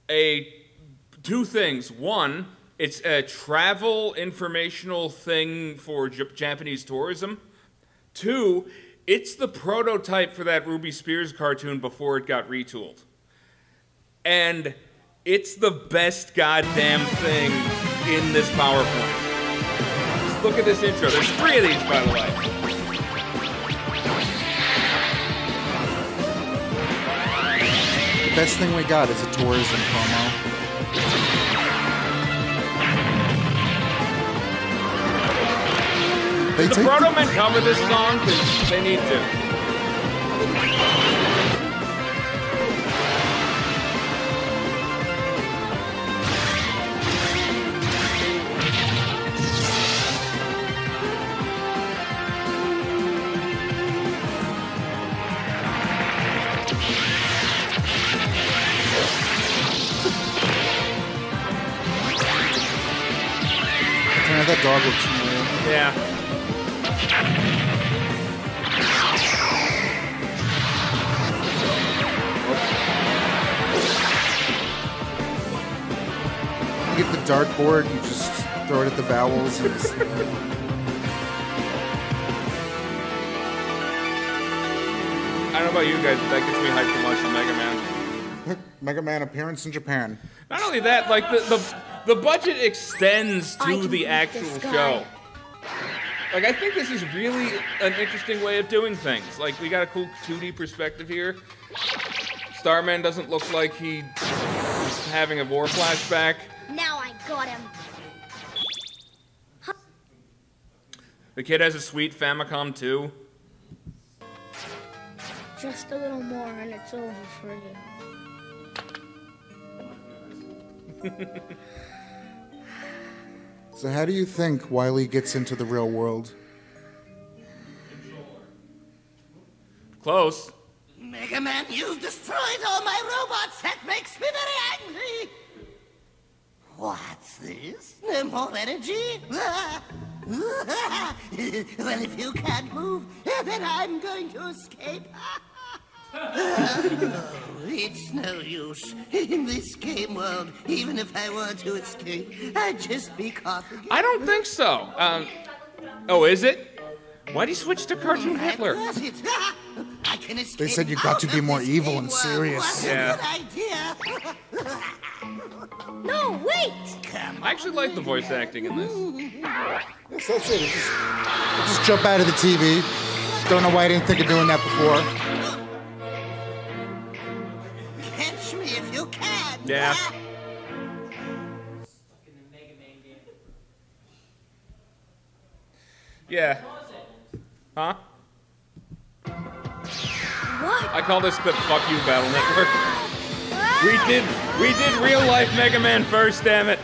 two things. One, it's a travel informational thing for Japanese tourism. Two, it's the prototype for that Ruby Spears cartoon before it got retooled. And it's the best goddamn thing in this PowerPoint. Just look at this intro. There's 3 of these, by the way. The best thing we got is a tourism promo. Did the Proto Men cover this song? Because they need to. That dog looks familiar. Yeah. You get the dartboard, you just throw it at the vowels. And just, I don't know about you guys, but that gets me hyped to watch the Mega Man. Mega Man appearance in Japan. Not only that, like the budget extends to the actual show. Like, I think this is really an interesting way of doing things. Like, we got a cool 2D perspective here. Starman doesn't look like he's having a war flashback. Now I got him. The kid has a sweet Famicom too. Just a little more and it's over for you. So how do you think Wily gets into the real world? Close. Mega Man, you've destroyed all my robots. That makes me very angry. What's this? No more energy? Well, if you can't move, then I'm going to escape. Oh, it's no use. In this game world, even if I were to escape, I'd just be caught again. I don't think so. Oh, is it? Why'd he switch to Cartoon Hitler? I can escape. They said you got to be more evil and serious. Yeah. No, wait! I actually like the voice acting in this. Yes, that's it. Just jump out of the TV. Don't know why I didn't think of doing that before. Catch me if you can. Yeah. Yeah. Huh? What? I call this the Fuck You Battle Network. We did real life Mega Man first, damn it.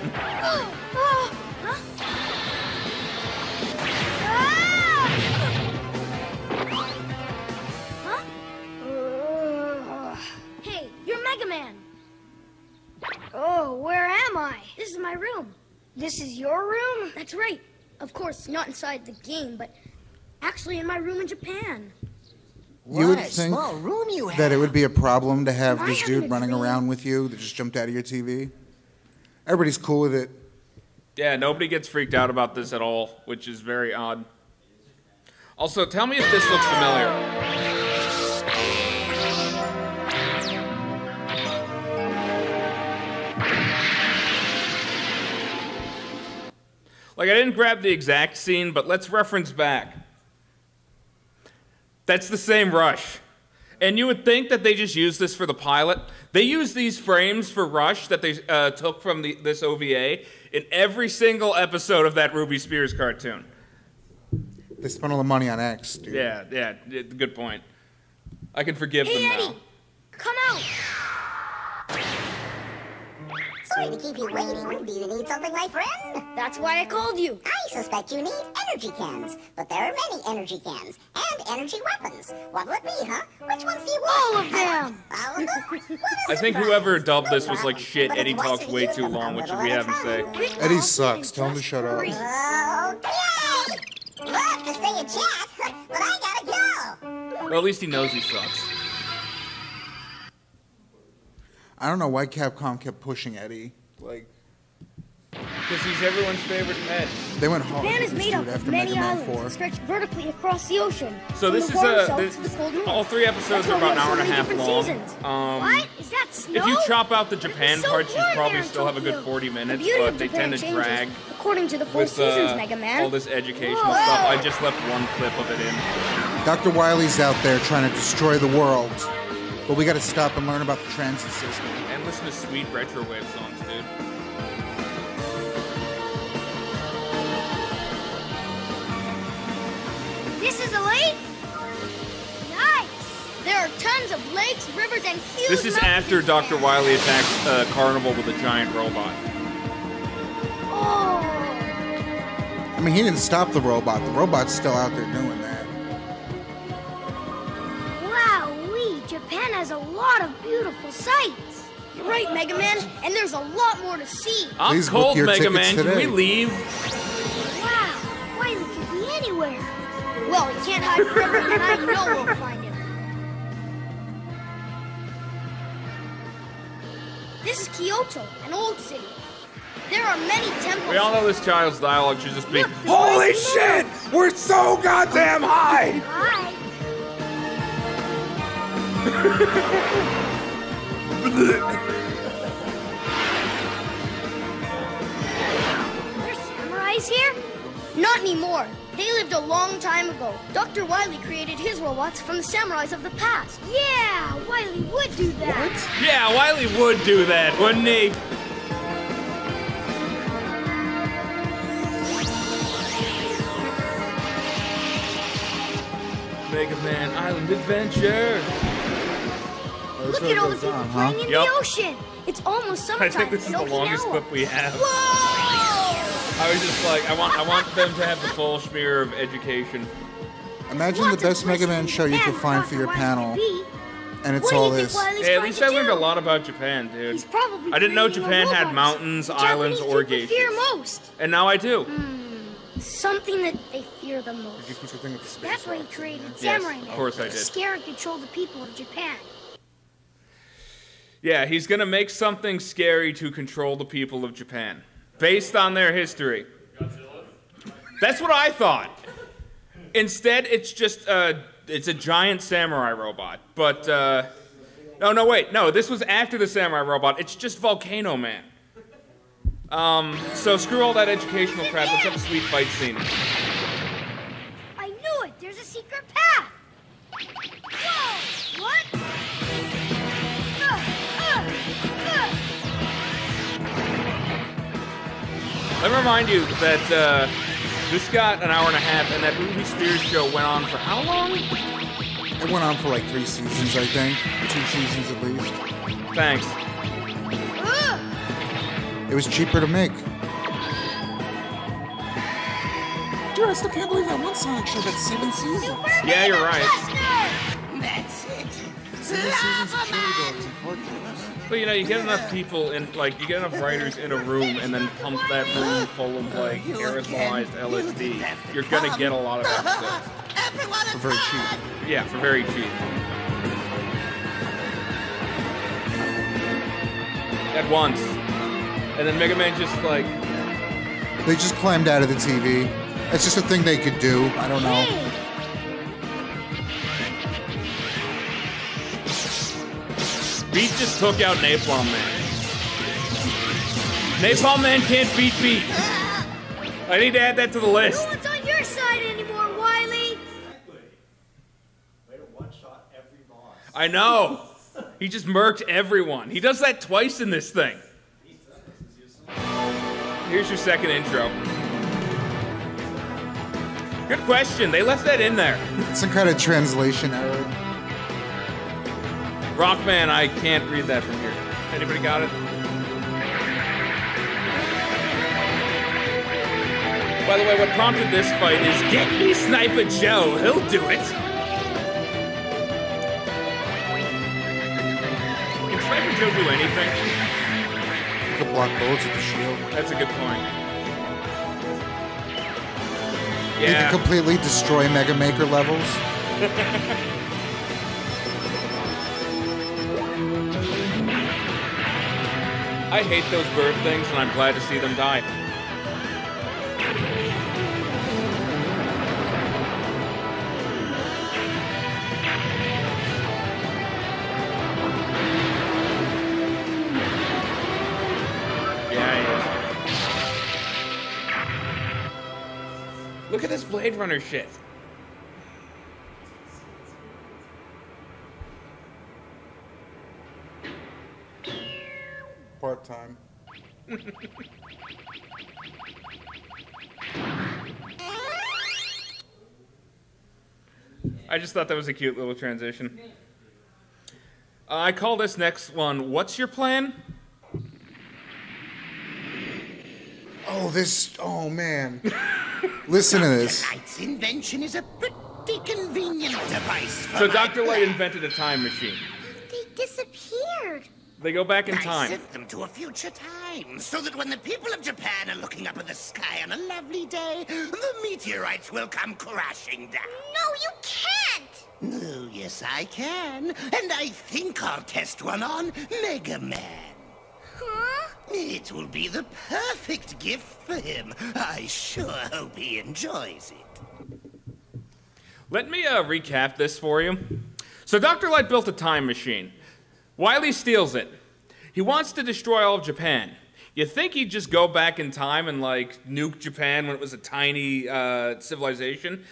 Hey, you're Mega Man. Oh, where am I? This is my room. This is your room? That's right. Of course, not inside the game, but actually in my room in Japan. You would What a think small room you have. that it would be a problem to have Am I this having dude a running dream? around with you that just jumped out of your TV. Everybody's cool with it. Yeah, nobody gets freaked out about this at all, which is very odd. Also, tell me if this looks familiar. Like, I didn't grab the exact scene, but let's reference back. That's the same Rush. And you would think that they just used this for the pilot. They used these frames for Rush that they took from this OVA in every single episode of that Ruby Spears cartoon. They spent all the money on X, dude. Yeah, good point. I can forgive them Eddie, now. come out. Sorry to keep you waiting. Do you need something, my friend? That's why I called you. I suspect you need energy cans. But there are many energy cans and energy weapons. What would it be, huh? Which ones do you want? All of them. All of them? I think whoever dubbed this was like, shit, Eddie talks way too long. What should we have him say? Eddie sucks. Tell him to shut up. Okay. Love to stay and chat, but I gotta go. Well, at least he knows he sucks. I don't know why Capcom kept pushing Eddie. Like, because he's everyone's favorite pet. They went hard Japan with is this made dude up of after many Mega Man islands 4. stretched vertically across the ocean. So from this the is warm a south to the cold north. all 3 episodes That's are why we about an have hour and a so many half different long. seasons. What? Is that snow? If you chop out the Japan so parts, you warm probably there in still have a good Tokyo. 40 The minutes, beauty but of they Japan tend to changes drag according to the 4 with seasons, Mega Man. all this educational Whoa. stuff. I just left one clip of it in. Dr. Wily's out there trying to destroy the world. But we gotta stop and learn about the transit system. And listen to sweet retro wave songs, dude. This is a lake? Nice! There are tons of lakes, rivers, and huge This is mountains. after Dr. Wily attacks a carnival with a giant robot. Oh! I mean, he didn't stop the robot. The robot's still out there doing that. Wow-wee! Japan has a lot of beautiful sights. You're right, Mega Man, and there's a lot more to see. I'm Please book cold, your Mega tickets Man. Can today. we leave? Wow! Wiley could be anywhere. Well, he can't hide forever, and I know we'll find him. This is Kyoto, an old city. There are many temples. We all know this child's dialogue should just be, Look, there's holy many shit! We're so goddamn high! Hi. There's samurais here? Not anymore. They lived a long time ago. Dr. Wily created his robots from the samurais of the past. Yeah, Wily would do that. Yeah, Wily would do that, wouldn't he? Mega Man Island Adventure. Look at all the people playing in Yup. the ocean. It's almost I summertime think this is in the longest Okinawa. clip we have. Whoa! I was just like, I want them to have the full smear of education. Imagine the best Mega Man show you could find for your panel. And it's What do all you think this. Wily's Hey, at trying least to I learned a do? lot about Japan, dude. He's probably I didn't know creating Japan had robots mountains, the islands, Japanese or people geishas. fear most. And now I do. Something that they fear the most. Did you put the thing with the space That's why he bar? created Yes, Samurai of Man. course I did. To scare and control the people of Japan. Yeah, he's gonna make something scary to control the people of Japan, based on their history. That's what I thought. Instead, it's just it's a giant samurai robot. But no, wait, no, this was after the samurai robot. It's just Volcano Man. So screw all that educational crap. Let's have a sweet fight scene. I knew it! There's a secret path! Whoa! What? Let me remind you that this got an hour and a half, and that Movie Spears show went on for how long? It went on for like 3 seasons, I think. 2 seasons at least. Thanks. It was cheaper to make. Dude, I still can't believe that one Sonic show got 7 seasons. Yeah, you're right. That's it. 7 seasons of Cherry Dogs and Fart Jams. But you know, you get enough people in, like, you get enough writers in a room and then pump that room full of, like, aerosolized LSD. You're gonna get a lot of episodes. For very cheap. Yeah, for very cheap. At once. And then Mega Man just, like... They just climbed out of the TV. It's just a thing they could do. I don't know. Beat just took out Napalm Man. Napalm Man can't beat Beat. I need to add that to the list. No one's on your side anymore, Wily! I know. He just murked everyone. He does that twice in this thing. Here's your second intro. Good question. They left that in there. Some kind of translation error. Rockman, I can't read that from here. Anybody got it? By the way, what prompted this fight is get me Sniper Joe. He'll do it. Can Sniper Joe do anything? You could block bullets with the shield. That's a good point. You can completely destroy Mega Maker levels. I hate those bird things, and I'm glad to see them die. Look at this Blade Runner shit. Part-time. I just thought that was a cute little transition. I call this next one, What's Your Plan? Oh man. Listen to this. Dr. Light's invention is a pretty convenient device for So my Dr. Light plan. invented a time machine. They disappeared. They go back in I time. sent them to a future time, so that when the people of Japan are looking up at the sky on a lovely day, the meteorites will come crashing down. No, you can't! Oh, yes, I can. And I think I'll test one on Mega Man. Huh? It will be the perfect gift for him. I sure hope he enjoys it. Let me recap this for you. So Dr. Light built a time machine. Wily steals it. He wants to destroy all of Japan. You think he'd just go back in time and, like, nuke Japan when it was a tiny civilization?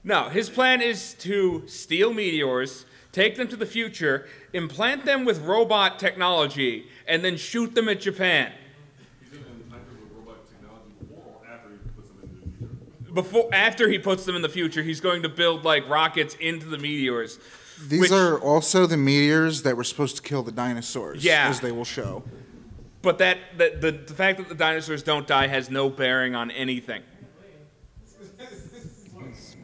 No, his plan is to steal meteors, take them to the future, implant them with robot technology, and then shoot them at Japan. After he puts them in the future, he's going to build, like, rockets into the meteors. These are also the meteors that were supposed to kill the dinosaurs, Yeah. as they will show. But the fact that the dinosaurs don't die has no bearing on anything.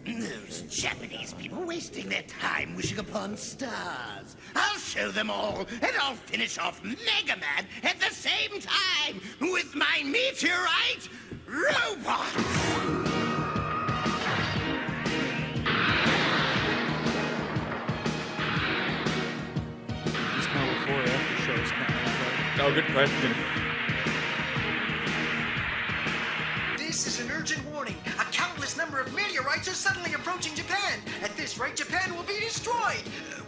Those Japanese people wasting their time wishing upon stars. I'll show them all, and I'll finish off Mega Man at the same time with my meteorite robots! Oh, good question. This is an urgent warning. A countless number of meteorites are suddenly approaching Japan. At this rate, Japan will be destroyed.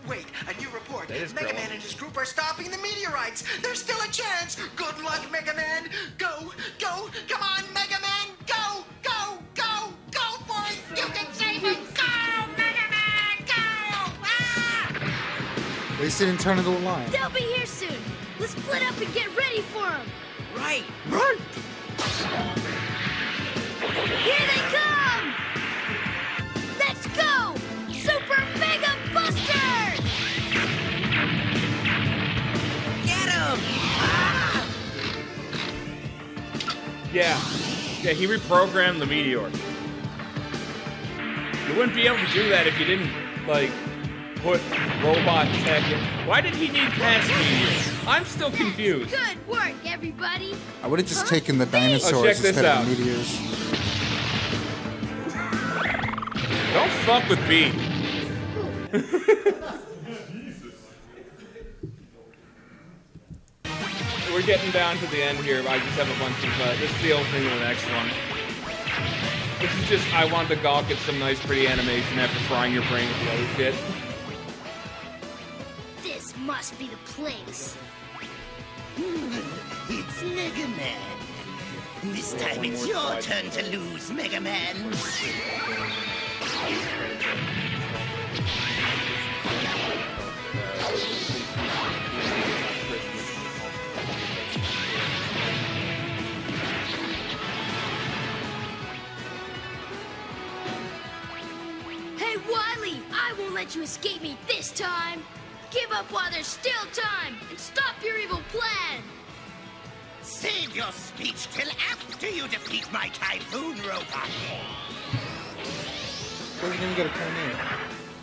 Wait, a new report. Mega Man and his group are stopping the meteorites. There's still a chance. Good luck, Mega Man. Go, go, come on, Mega Man. Go, go, go, go for it. You can save it. Go, Mega Man, go. Ah! At least they didn't turn into a lion. They'll be here soon. Let's split up and get ready for them. Right. Run! Here they come! Let's go! Super Mega Buster! Get him! Ah! Yeah, he reprogrammed the meteor. You wouldn't be able to do that if you didn't, like, put robot tech in. Why did he need past meteors? I'm still confused. Good work, everybody. I would have just taken the check dinosaurs this instead out. of the meteors. Don't fuck with B. We're getting down to the end here. I just have a bunch of, this is the opening of the next one. This is just, I wanted to gawk at some nice pretty animation after frying your brain with the other shit. This must be the place. It's Mega Man. This time it's your turn to lose, Mega Man. I won't let you escape me this time. Give up while there's still time, and stop your evil plan. Save your speech till after you defeat my typhoon robot. Doesn't even get a turn in.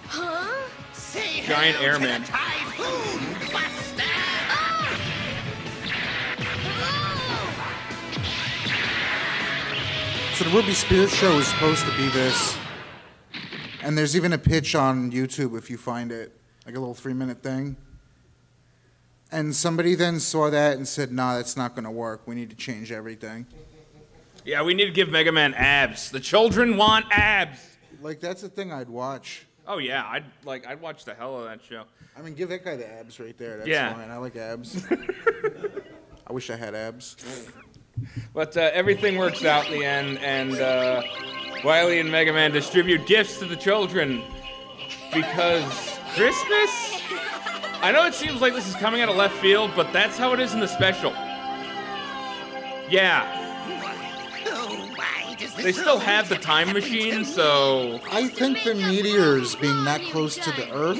Huh? Say Giant hello airman. to the typhoon buster. So the Ruby Spirit show is supposed to be this. And there's even a pitch on YouTube if you find it. Like a little 3-minute thing. And somebody then saw that and said, nah, that's not going to work. We need to change everything. Yeah, we need to give Mega Man abs. The children want abs. Like, that's the thing I'd watch. Oh yeah, I'd watch the hell of that show. I mean, give that guy the abs right there. That's Yeah. fine. I like abs. I wish I had abs. But everything works out in the end, and Wily and Mega Man distribute gifts to the children because Christmas? I know it seems like this is coming out of left field, but that's how it is in the special. Yeah. They still have the time machine, so... I think the meteors being that close to the Earth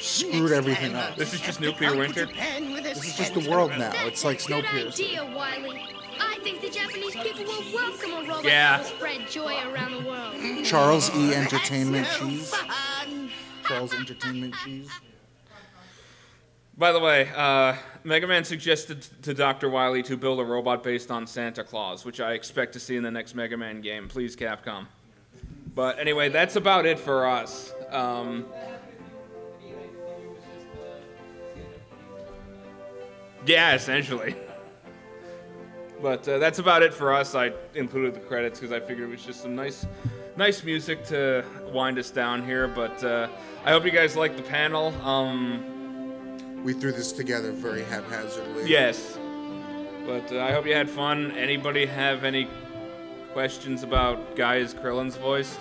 screwed everything up. This is just nuclear winter? This is just the world now. It's like Good Snowpiercer. idea, Wily. I think the Japanese people will welcome a robot Yeah. that will spread joy around the world. Charles E. Entertainment Cheese. Charles Entertainment Cheese. By the way, Mega Man suggested to Dr. Wily to build a robot based on Santa Claus, which I expect to see in the next Mega Man game. Please, Capcom. But anyway, that's about it for us. Yeah, essentially. But that's about it for us. I included the credits because I figured it was just some nice music to wind us down here. But I hope you guys liked the panel. We threw this together very haphazardly. Yes. But I hope you had fun. Anybody have any questions about Gaius Krillin's voice?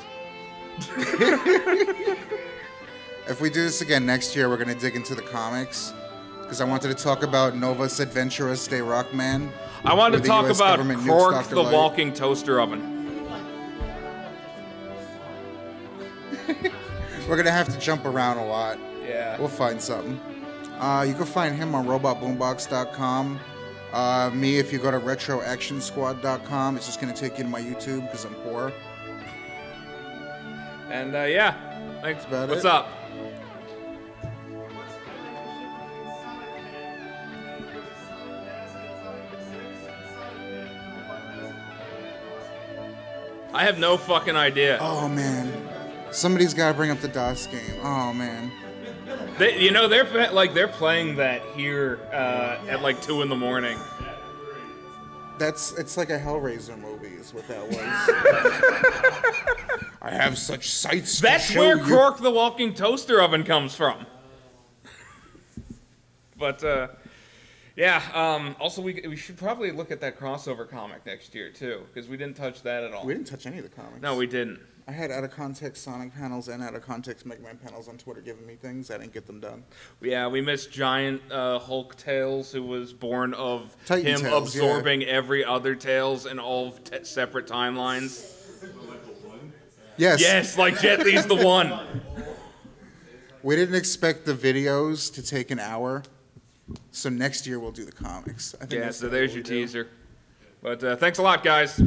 If we do this again next year, we're going to dig into the comics. Because I wanted to talk about Novus Adventurous de Rockman. I wanted to talk US about government nukes Cork Dr. the Light. Walking Toaster Oven. We're going to have to jump around a lot. Yeah. We'll find something. You can find him on RobotBoombox.com. Me, if you go to RetroActionSquad.com, it's just going to take you to my YouTube because I'm poor. And yeah, thanks. What's up? I have no fucking idea. Oh man, somebody's got to bring up the DOS game. Oh man. They're playing that here at like 2 in the morning. It's like a Hellraiser movie is what that was. I have such sights. That's to show where you. Cork the Walking Toaster Oven comes from. But yeah. Also, we should probably look at that crossover comic next year too, because we didn't touch that at all. We didn't touch any of the comics. No, we didn't. I had out of context Sonic panels and out of context Mega Man panels on Twitter giving me things. I didn't get them done. Yeah, we missed Giant Hulk Tails, who was born of Titan him Tails, absorbing every other Tails in all separate timelines. Yes. Yes, like Jet Li's the one. We didn't expect the videos to take an hour, so next year we'll do the comics. I think Yeah, that's so what there's we'll your do. teaser. But thanks a lot, guys.